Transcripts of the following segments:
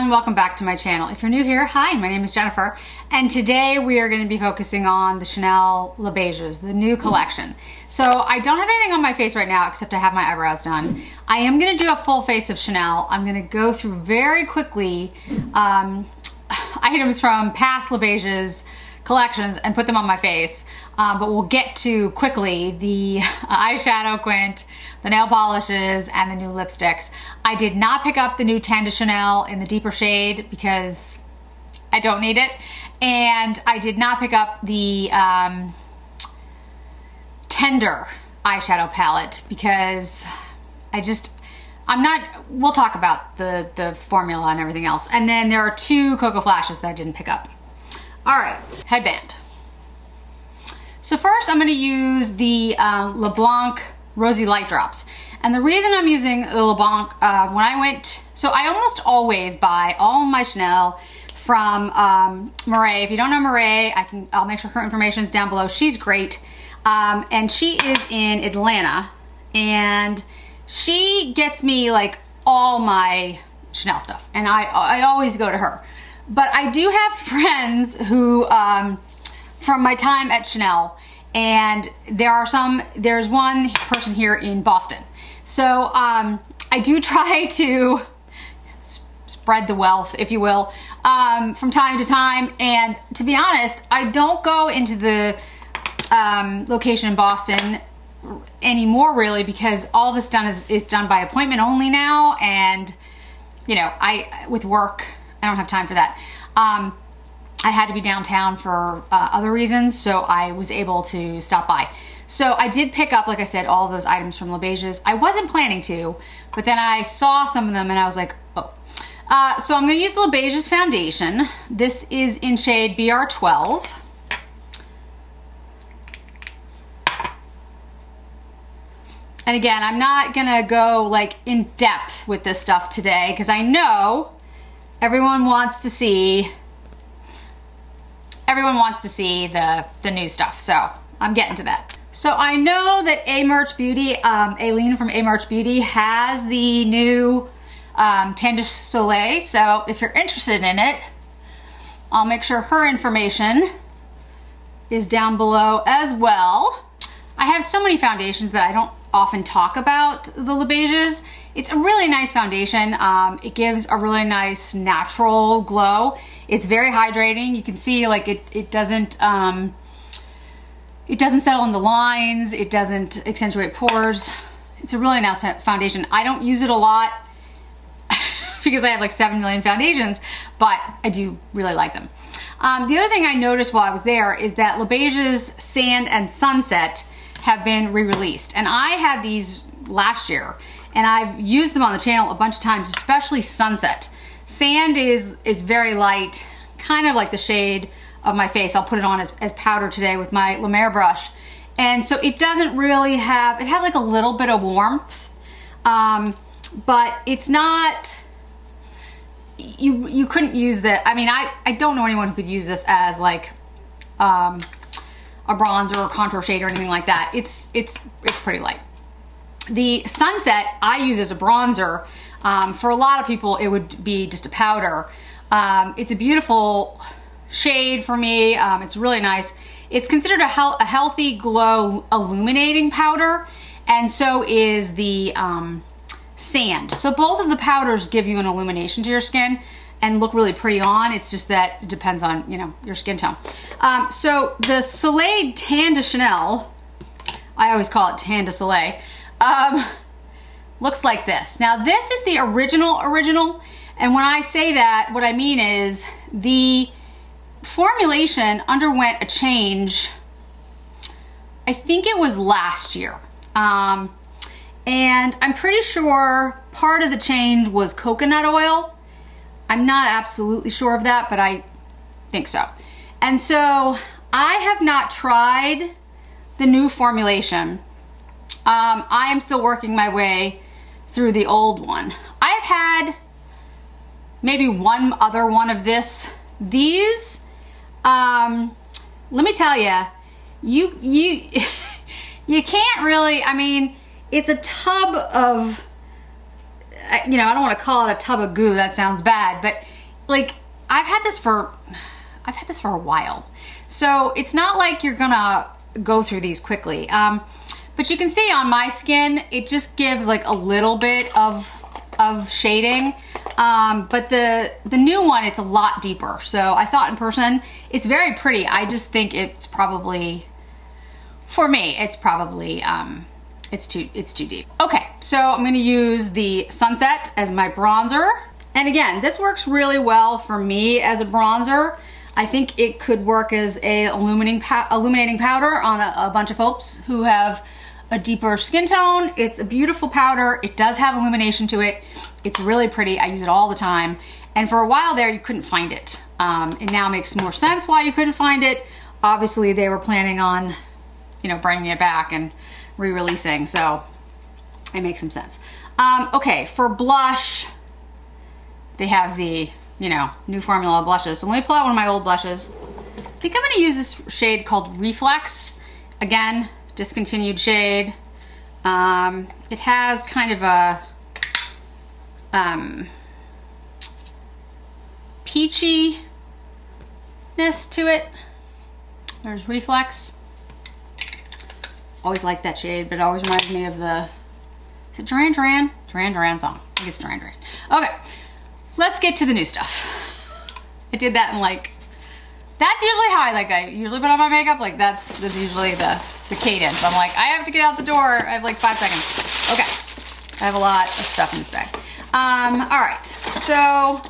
everyone, welcome back to my channel. If you're new here, hi, my name is Jennifer, and today we are going to be focusing on the Chanel Les Beiges, the new collection. So I don't have anything on my face right now except I have my eyebrows done. I am going to do a full face of Chanel. I'm going to go through very quickly items from past Les Beiges collections and put them on my face, but we'll get to quickly the eyeshadow quint, the nail polishes, and the new lipsticks. I did not pick up the new Tanda Chanel in the deeper shade because I don't need it, and I did not pick up the tender eyeshadow palette because we'll talk about the formula and everything else. And then there are two Cocoa Flashes that I didn't pick up. All right, headband. So first I'm going to use the Leblanc Rosy Light Drops. And the reason I'm using the Leblanc, so I almost always buy all my Chanel from Marae. If you don't know Marae, I'll make sure her information is down below. She's great. And she is in Atlanta. And she gets me like all my Chanel stuff. And I always go to her. But I do have friends who, from my time at Chanel, and there's one person here in Boston. So I do try to spread the wealth, if you will, from time to time. And to be honest, I don't go into the location in Boston anymore really, because all this is done by appointment only now. And, you know, with work, I don't have time for that. I had to be downtown for other reasons, so I was able to stop by. So I did pick up, like I said, all of those items from Les Beiges. I wasn't planning to, but then I saw some of them and I was like, oh. So I'm gonna use the Les Beiges foundation. This is in shade BR12. And again, I'm not gonna go like in depth with this stuff today because I know everyone wants to see the new stuff, so I'm getting to that. So I know that Aileen from A March Beauty has the new Tanda Soleil, so if you're interested in it, I'll make sure her information is down below as well. I have so many foundations that I don't often talk about the Les Beiges. It's a really nice foundation. It gives a really nice natural glow. It's very hydrating. You can see like it doesn't settle in the lines. It doesn't accentuate pores. It's a really nice foundation. I don't use it a lot because I have like 7 million foundations, but I do really like them. The other thing I noticed while I was there is that Les Beiges Sand and Sunset have been re-released, and I had these last year and I've used them on the channel a bunch of times, especially Sunset. Sand is very light, kind of like the shade of my face. I'll put it on as powder today with my La Mer brush, and so it doesn't really have, it has like a little bit of warmth, but it's not, you couldn't use that. I mean, I don't know anyone who could use this as like a bronzer or contour shade or anything like that. It's pretty light. The Sunset I use as a bronzer. For a lot of people it would be just a powder. It's a beautiful shade for me. It's really nice. It's considered a healthy glow illuminating powder, and so is the sand. So both of the powders give you an illumination to your skin and look really pretty on. It's just that it depends on, you know, your skin tone. So the Soleil Tanda Chanel, I always call it Tanda Soleil, looks like this. Now this is the original, and when I say that, what I mean is the formulation underwent a change, I think it was last year. And I'm pretty sure part of the change was coconut oil. I'm not absolutely sure of that, but I think so. And so I have not tried the new formulation. I am still working my way through the old one. I've had maybe one other one of this. These, let me tell you, you can't really, I mean, it's a tub of, you know, I don't want to call it a tub of goo, that sounds bad, but like, I've had this for a while. So it's not like you're gonna go through these quickly. But you can see on my skin, it just gives like a little bit of shading. But the new one, it's a lot deeper. So I saw it in person. It's very pretty. I just think it's probably, for me, it's probably, it's too deep. Okay, so I'm gonna use the Sunset as my bronzer. And again, this works really well for me as a bronzer. I think it could work as a illuminating powder on a bunch of folks who have a deeper skin tone. It's a beautiful powder. It does have illumination to it. It's really pretty. I use it all the time. And for a while there, you couldn't find it. It now makes more sense why you couldn't find it. Obviously, they were planning on, you know, bringing it back and re-releasing, so it makes some sense. Okay, for blush, they have the, you know, new formula of blushes. So let me pull out one of my old blushes. I think I'm gonna use this shade called Reflex. Again, discontinued shade. It has kind of a peachiness to it. There's Reflex. Always liked that shade, but it always reminds me of the, is it Duran Duran? Duran Duran song. I think it's Duran Duran. Okay, let's get to the new stuff. I did that in like, that's usually how I usually put on my makeup. Like that's usually the cadence. I'm like, I have to get out the door. I have like 5 seconds. Okay, I have a lot of stuff in this bag. All right, so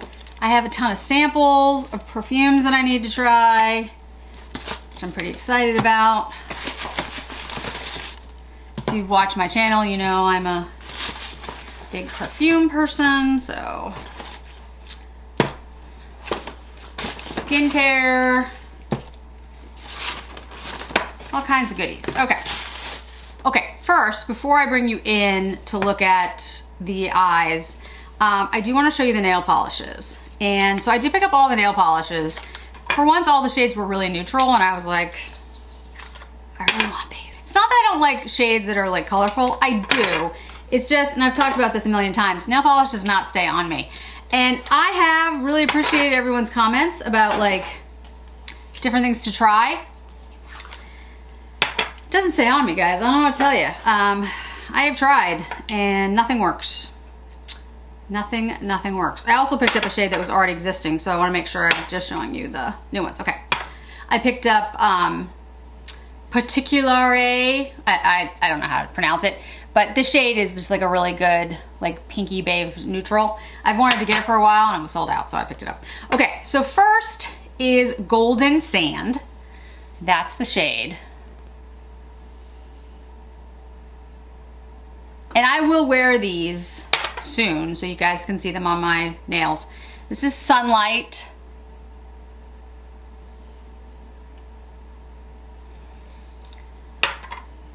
I have a ton of samples of perfumes that I need to try, which I'm pretty excited about. If you've watched my channel, you know I'm a big perfume person, so skincare, all kinds of goodies. Okay, first, before I bring you in to look at the eyes, I do want to show you the nail polishes. And so I did pick up all the nail polishes. For once, all the shades were really neutral, and I was like, I really want these. It's not that I don't like shades that are like colorful. I do. It's just, and I've talked about this a million times, nail polish does not stay on me. And I have really appreciated everyone's comments about like different things to try. It doesn't stay on me, guys. I don't know what to tell you. I have tried and nothing works. Nothing works. I also picked up a shade that was already existing, so I want to make sure I'm just showing you the new ones. Okay. I picked up Particulare, I don't know how to pronounce it, but this shade is just like a really good, like pinky beige neutral. I've wanted to get it for a while and it was sold out, so I picked it up. Okay, so first is Golden Sand. That's the shade. And I will wear these soon so you guys can see them on my nails. This is Sunlight.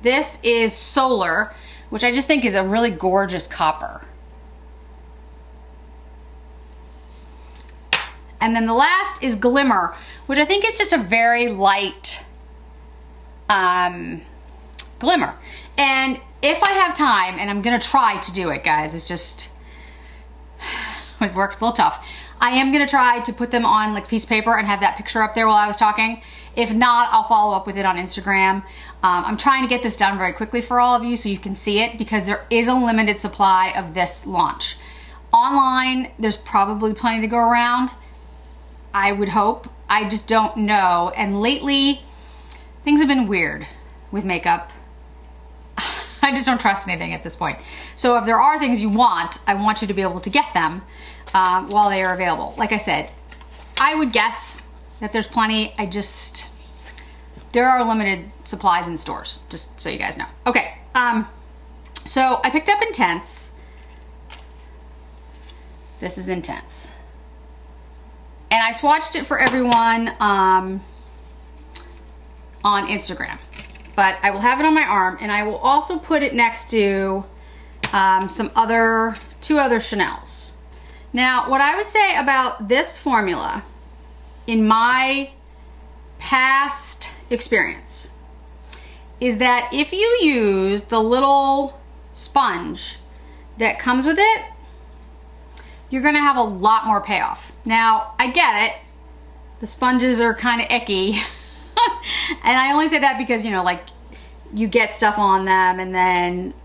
This is Solar, which I just think is a really gorgeous copper. And then the last is Glimmer, which I think is just a very light glimmer. And if I have time, and I'm gonna try to do it, guys, it's just, it works a little tough. I am gonna try to put them on like a piece of paper and have that picture up there while I was talking. If not, I'll follow up with it on Instagram. I'm trying to get this done very quickly for all of you so you can see it, because there is a limited supply of this launch. Online, there's probably plenty to go around. I would hope. I just don't know. And lately, things have been weird with makeup. I just don't trust anything at this point. So if there are things you want, I want you to be able to get them while they are available. Like I said, I would guess that there's plenty. There are limited supplies in stores, just so you guys know. Okay, so I picked up Intense. This is Intense. And I swatched it for everyone on Instagram. But I will have it on my arm, and I will also put it next to two other Chanels. Now, what I would say about this formula, in my past experience, is that if you use the little sponge that comes with it, you're gonna have a lot more payoff. Now, I get it. The sponges are kind of icky. And I only say that because, you know, like, you get stuff on them and then,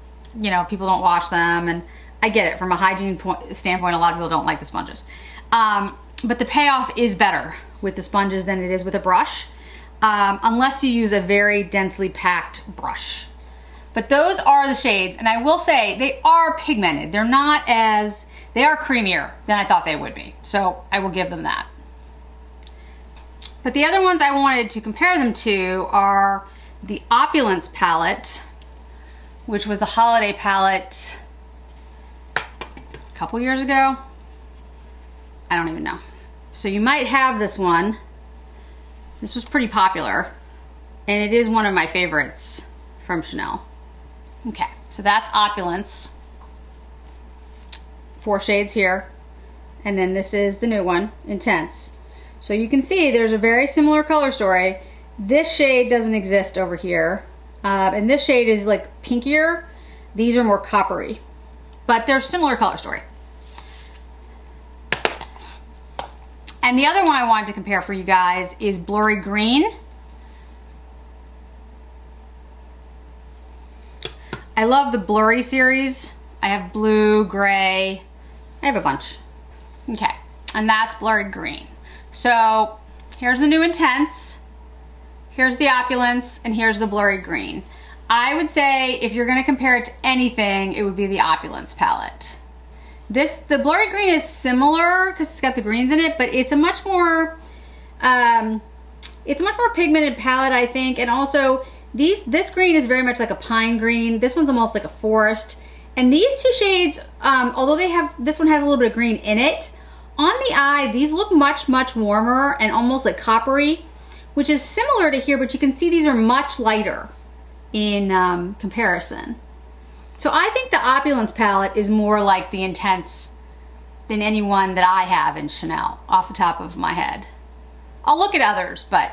you know, people don't wash them, and I get it. From a hygiene standpoint, a lot of people don't like the sponges. But the payoff is better with the sponges than it is with a brush, unless you use a very densely packed brush. But those are the shades, and I will say they are pigmented. They're not as, they are creamier than I thought they would be. So I will give them that. But the other ones I wanted to compare them to are the Opulence palette, which was a holiday palette a couple years ago. I don't even know. So you might have this one. This was pretty popular, and it is one of my favorites from Chanel. Okay, so that's Opulence. 4 shades here. And then this is the new one, Intense. So you can see there's a very similar color story. This shade doesn't exist over here. And this shade is like pinkier. These are more coppery. But they're similar color story. And the other one I wanted to compare for you guys is Blurry Green. I love the Blurry series. I have blue, gray, I have a bunch. Okay, and that's Blurry Green. So here's the new Intense, here's the Opulence, and here's the Blurry Green. I would say if you're gonna compare it to anything, it would be the Opulence palette. The Blurry Green is similar because it's got the greens in it, but it's a much more pigmented palette, I think. And also this green is very much like a pine green. This one's almost like a forest. And these two shades, although this one has a little bit of green in it, on the eye, these look much, much warmer and almost like coppery, which is similar to here, but you can see these are much lighter in comparison. So I think the Opulence palette is more like the Intense than any one that I have in Chanel, off the top of my head. I'll look at others, but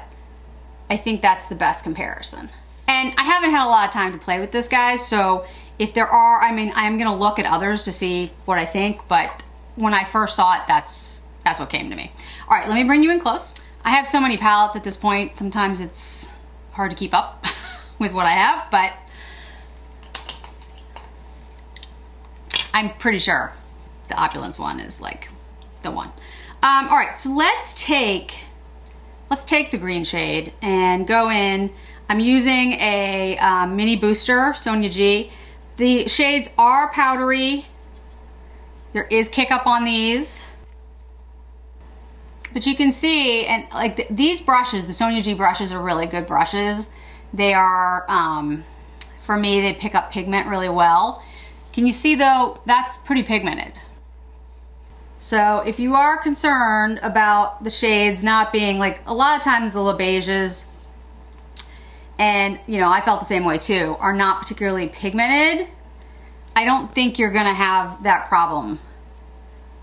I think that's the best comparison. And I haven't had a lot of time to play with this, guys, so if there are, I mean, I'm gonna look at others to see what I think, but when I first saw it, that's what came to me. All right, let me bring you in close. I have so many palettes at this point, sometimes it's hard to keep up with what I have, but I'm pretty sure the Opulence one is like the one. All right, so let's take the green shade and go in. I'm using a mini booster, Sonia G. The shades are powdery. There is kick up on these. But you can see, and like these brushes, the Sonia G brushes are really good brushes. They are, for me, they pick up pigment really well. Can you see though, that's pretty pigmented. So if you are concerned about the shades not being, like a lot of times the Les Beiges, and you know, I felt the same way too, are not particularly pigmented, I don't think you're gonna have that problem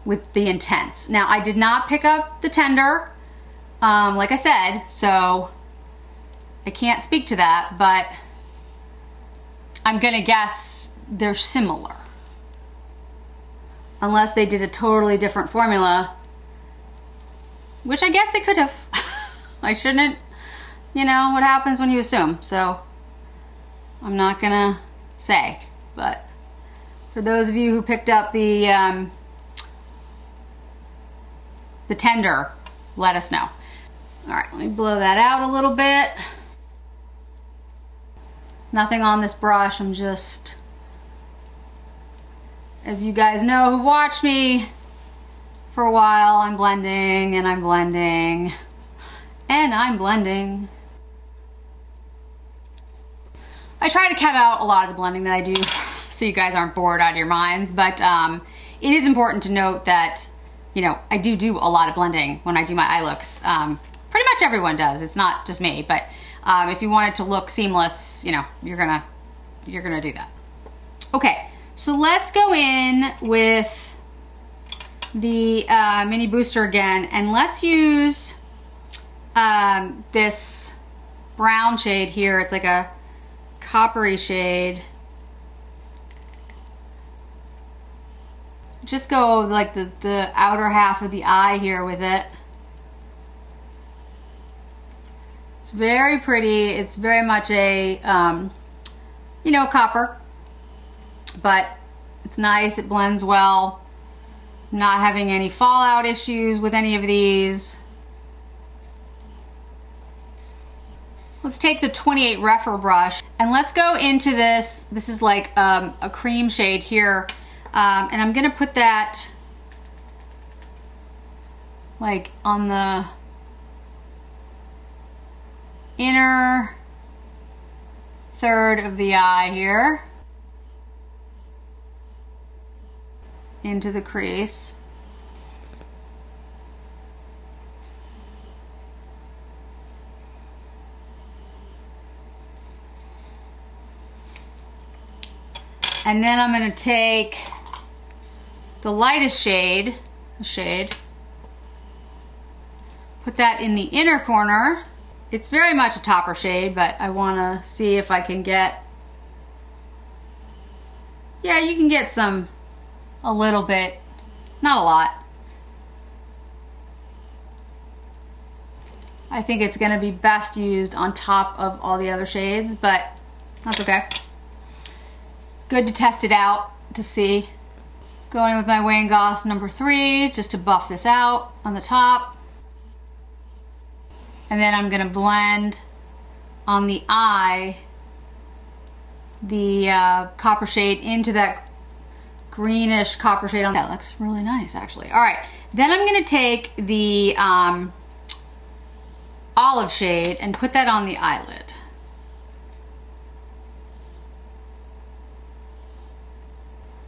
with the Intense. Now, I did not pick up the Tender, like I said, so I can't speak to that, but I'm gonna guess they're similar. Unless they did a totally different formula, which I guess they could have. I shouldn't, you know, what happens when you assume, so I'm not gonna say, but for those of you who picked up the Tender, let us know. All right, let me blow that out a little bit. Nothing on this brush, I'm just, as you guys know who've watched me for a while, I'm blending and I'm blending and I'm blending. I try to cut out a lot of the blending that I do so you guys aren't bored out of your minds, but it is important to note that, you know, I do a lot of blending when I do my eye looks. Pretty much everyone does, it's not just me, but if you want it to look seamless, you know, you're gonna do that. Okay, so let's go in with the mini booster again, and let's use this brown shade here. It's like a coppery shade. just go like the outer half of the eye here with it. It's very pretty. It's very much a, you know, copper, but it's nice. It blends well. I'm not having any fallout issues with any of these. Let's take the 28 Refer brush and let's go into this. This is like a cream shade here. And I'm gonna put that like on the inner third of the eye here, into the crease. And then I'm going to take the lightest shade, put that in the inner corner. It's very much a topper shade, but I want to see if I can get, yeah, you can get some, a little bit, not a lot. I think it's going to be best used on top of all the other shades, but that's okay. Good to test it out to see. Going with my Wayne Goss number 3 just to buff this out on the top. And then I'm gonna blend on the eye the copper shade into that greenish copper shade on that. Looks really nice actually. All right, then I'm gonna take the olive shade and put that on the eyelid.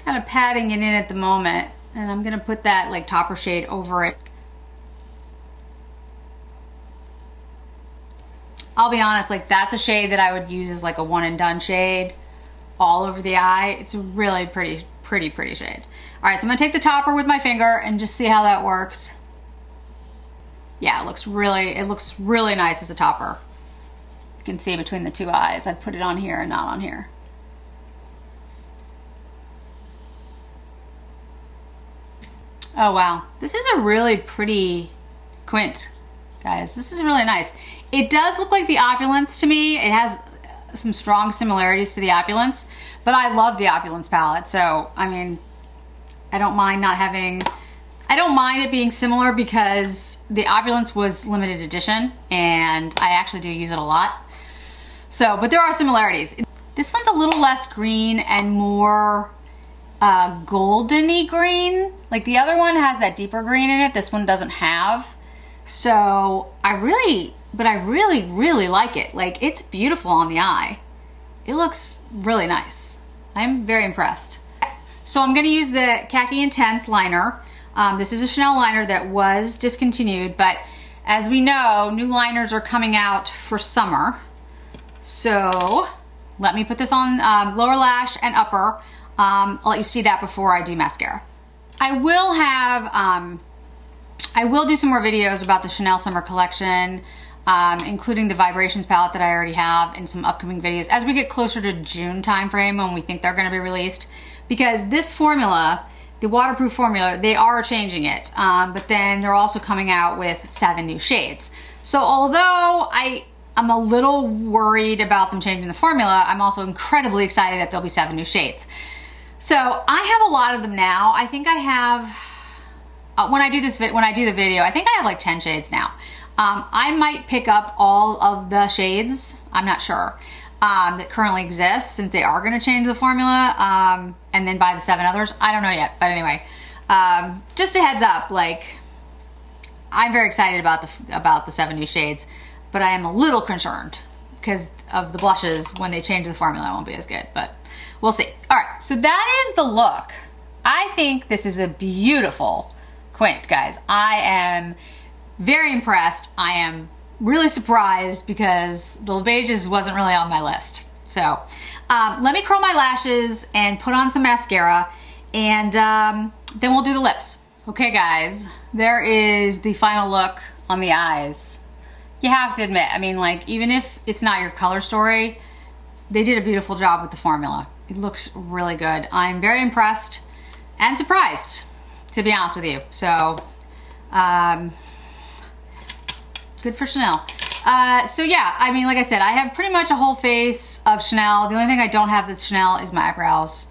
Kind of patting it in at the moment, and I'm gonna put that like topper shade over it. I'll be honest, like that's a shade that I would use as like a one and done shade all over the eye. It's a really pretty shade. All right, so I'm gonna take the topper with my finger and just see how that works. Yeah, it looks really nice as a topper. You can see between the two eyes. I've put it on here and not on here. Oh wow, this is a really pretty quint, guys. This is really nice. It does look like the Opulence to me. It has some strong similarities to the Opulence, but I love the Opulence palette. So, I mean, I don't mind it being similar because the Opulence was limited edition and I actually do use it a lot. So, but there are similarities. This one's a little less green and more goldeny green. Like the other one has that deeper green in it, this one doesn't have. So I really like it. Like it's beautiful on the eye. It looks really nice. I'm very impressed. So I'm gonna use the Khaki Intense liner. This is a Chanel liner that was discontinued, but as we know, new liners are coming out for summer. So let me put this on lower lash and upper. I'll let you see that before I do mascara. I will do some more videos about the Chanel summer collection, including the Vibrations palette that I already have in some upcoming videos as we get closer to June timeframe when we think they're going to be released. Because this formula, the waterproof formula, they are changing it, but then they're also coming out with 7 new shades. So although I'm a little worried about them changing the formula, I'm also incredibly excited that there'll be 7 new shades. So I have a lot of them now. I think I have, when I do the video, I think I have like 10 shades now. I might pick up all of the shades, I'm not sure, that currently exist since they are gonna change the formula, and then buy the 7 others. I don't know yet, but anyway, just a heads up, like, I'm very excited about the 7 new shades, but I am a little concerned because of the blushes. When they change the formula, it won't be as good, but we'll see. All right, so that is the look. I think this is a beautiful quint, guys. I am very impressed. I am really surprised because the Les Beiges wasn't really on my list. So let me curl my lashes and put on some mascara, and then we'll do the lips. Okay, guys, there is the final look on the eyes. You have to admit, I mean, like, even if it's not your color story, they did a beautiful job with the formula. It looks really good. I'm very impressed and surprised. to be honest with you. So, good for Chanel. So yeah, I mean, like I said, I have pretty much a whole face of Chanel. The only thing I don't have that's Chanel is my eyebrows.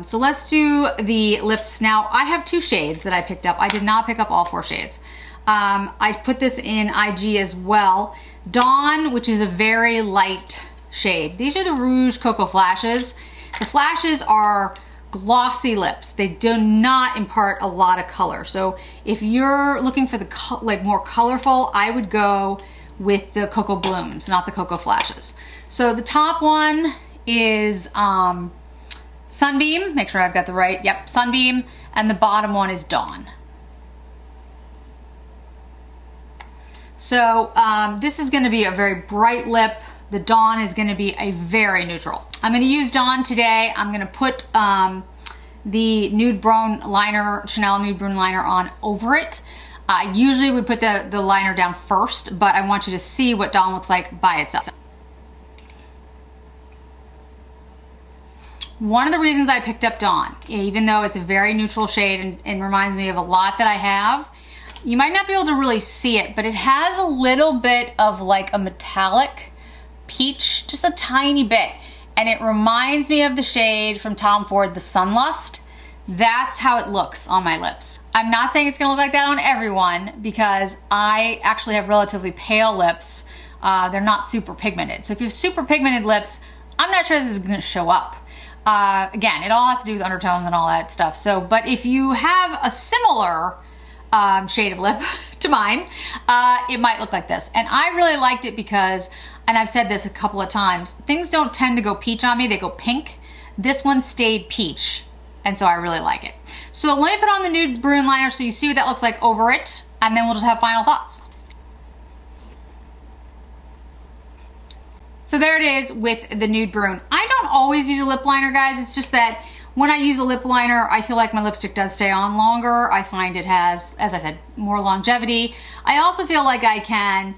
So let's do the lips. Now, I have 2 shades that I picked up. I did not pick up all 4 shades. I put this in IG as well. Dawn, which is a very light shade. These are the Rouge Cocoa Flashes. The flashes are glossy lips. They do not impart a lot of color. So if you're looking for the like more colorful, I would go with the Cocoa Blooms, not the Cocoa Flashes. So the top one is Sunbeam. Make sure I've got the right, yep, Sunbeam. And the bottom one is Dawn. So this is going to be a very bright lip. The Dawn is going to be a very neutral. I'm going to use Dawn today. I'm going to put the Nude Brown liner, Chanel Nude Brown liner on over it. I usually would put the liner down first, but I want you to see what Dawn looks like by itself. One of the reasons I picked up Dawn, even though it's a very neutral shade and reminds me of a lot that I have, you might not be able to really see it, but it has a little bit of like a metallic peach, just a tiny bit. And it reminds me of the shade from Tom Ford, the Sunlust. That's how it looks on my lips. I'm not saying it's gonna look like that on everyone because I actually have relatively pale lips. They're not super pigmented. So if you have super pigmented lips, I'm not sure this is gonna show up. Again, it all has to do with undertones and all that stuff. So, but if you have a similar shade of lip to mine, it might look like this. And I really liked it because, and I've said this a couple of times, things don't tend to go peach on me, they go pink. This one stayed peach, and so I really like it. So let me put on the Nude Brown liner so you see what that looks like over it, and then we'll just have final thoughts. So there it is with the Nude Brown. I don't always use a lip liner, guys. It's just that when I use a lip liner, I feel like my lipstick does stay on longer. I find it has, as I said, more longevity. I also feel like I can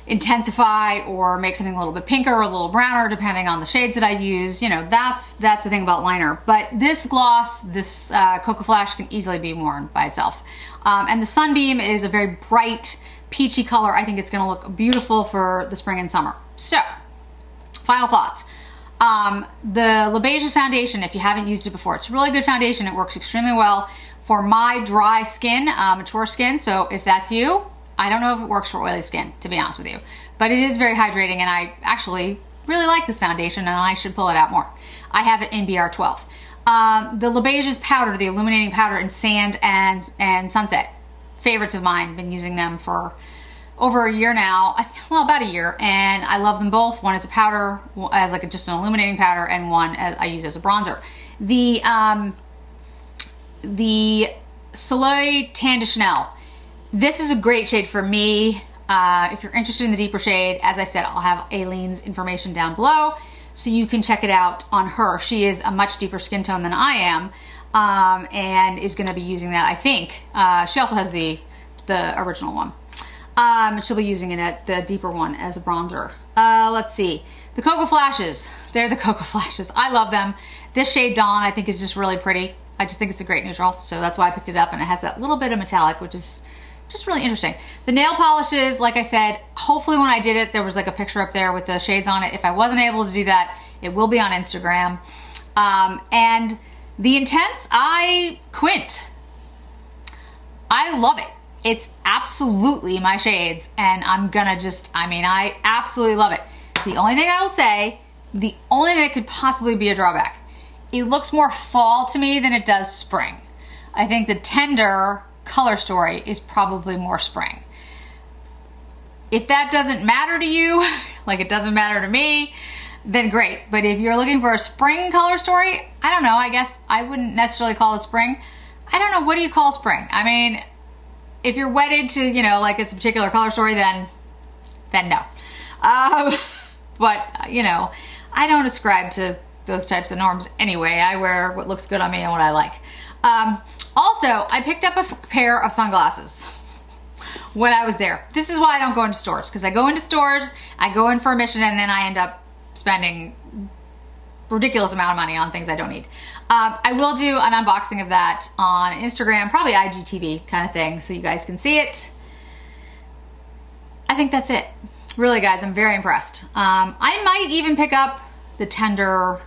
intensify or make something a little bit pinker or a little browner depending on the shades that I use. You know, that's the thing about liner. But this gloss, this Cocoa Flash can easily be worn by itself. And the Sunbeam is a very bright, peachy color. I think it's gonna look beautiful for the spring and summer. So, final thoughts. The Les Beiges foundation, if you haven't used it before, it's a really good foundation. It works extremely well for my dry skin, mature skin. So if that's you, I don't know if it works for oily skin, to be honest with you, but it is very hydrating, and I actually really like this foundation, and I should pull it out more. I have it in BR12. The Les Beiges powder, the illuminating powder in Sand and Sunset, favorites of mine. Been using them for over a year now, well, about a year, and I love them both. One is a powder, as like just an illuminating powder, and one I use as a bronzer. The Soleil Tanda Chanel. This is a great shade for me. If you're interested in the deeper shade, as I said, I'll have Aileen's information down below, so you can check it out on her. She is a much deeper skin tone than I am, and is going to be using that, I think. She also has the original one. She'll be using it at the deeper one as a bronzer. Let's see. The Cocoa Flashes. They're the Cocoa Flashes. I love them. This shade Dawn I think is just really pretty. I just think it's a great neutral, so that's why I picked it up, and it has that little bit of metallic, which is just really interesting. The nail polishes, like I said, hopefully when I did it, there was like a picture up there with the shades on it. If I wasn't able to do that, it will be on Instagram. And the Intense, Quint. I love it. It's absolutely my shades, and I'm gonna just, I absolutely love it. The only thing I will say, the only thing that could possibly be a drawback, it looks more fall to me than it does spring. I think the Tender color story is probably more spring. If that doesn't matter to you, like it doesn't matter to me, then great. But if you're looking for a spring color story, I don't know, I guess I wouldn't necessarily call it spring. I don't know, what do you call spring? I mean, if you're wedded to, you know, like it's a particular color story, then no. But, you know, I don't ascribe to those types of norms anyway. I wear what looks good on me and what I like. Also, I picked up a pair of sunglasses when I was there. This is why I don't go into stores, because I go into stores, I go in for a mission, and then I end up spending ridiculous amount of money on things I don't need. I will do an unboxing of that on Instagram, probably IGTV kind of thing, so you guys can see it. I think that's it. Really, guys, I'm very impressed. I might even pick up the Tender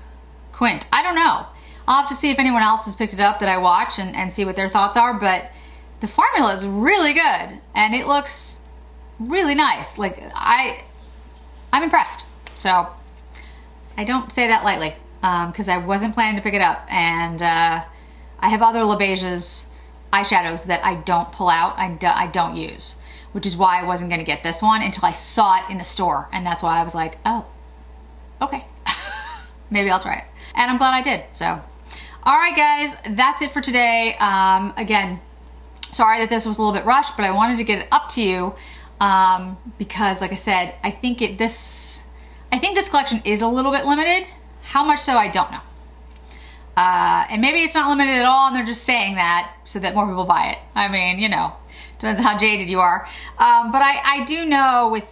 Quint. I don't know. I'll have to see if anyone else has picked it up that I watch and see what their thoughts are, but the formula is really good and it looks really nice. Like, I'm impressed. So I don't say that lightly because I wasn't planning to pick it up, and I have other Les Beiges eyeshadows that I don't pull out, I don't use, which is why I wasn't going to get this one until I saw it in the store, and that's why I was like, oh, okay. Maybe I'll try it. And I'm glad I did. So, all right, guys, that's it for today. Again, sorry that this was a little bit rushed, but I wanted to get it up to you because, like I said, I think this collection is a little bit limited. How much so, I don't know. And maybe it's not limited at all, and they're just saying that so that more people buy it. I mean, you know, depends on how jaded you are. But I do know with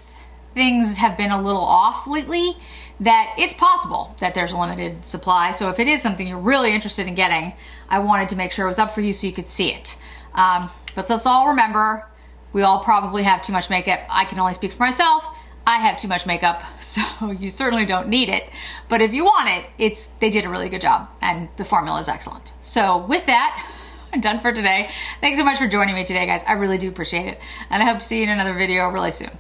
things have been a little off lately, that it's possible that there's a limited supply. So if it is something you're really interested in getting, I wanted to make sure it was up for you so you could see it. But let's all remember, we all probably have too much makeup. I can only speak for myself. I have too much makeup, so you certainly don't need it. But if you want it, they did a really good job, and the formula is excellent. So with that, I'm done for today. Thanks so much for joining me today, guys. I really do appreciate it. And I hope to see you in another video really soon.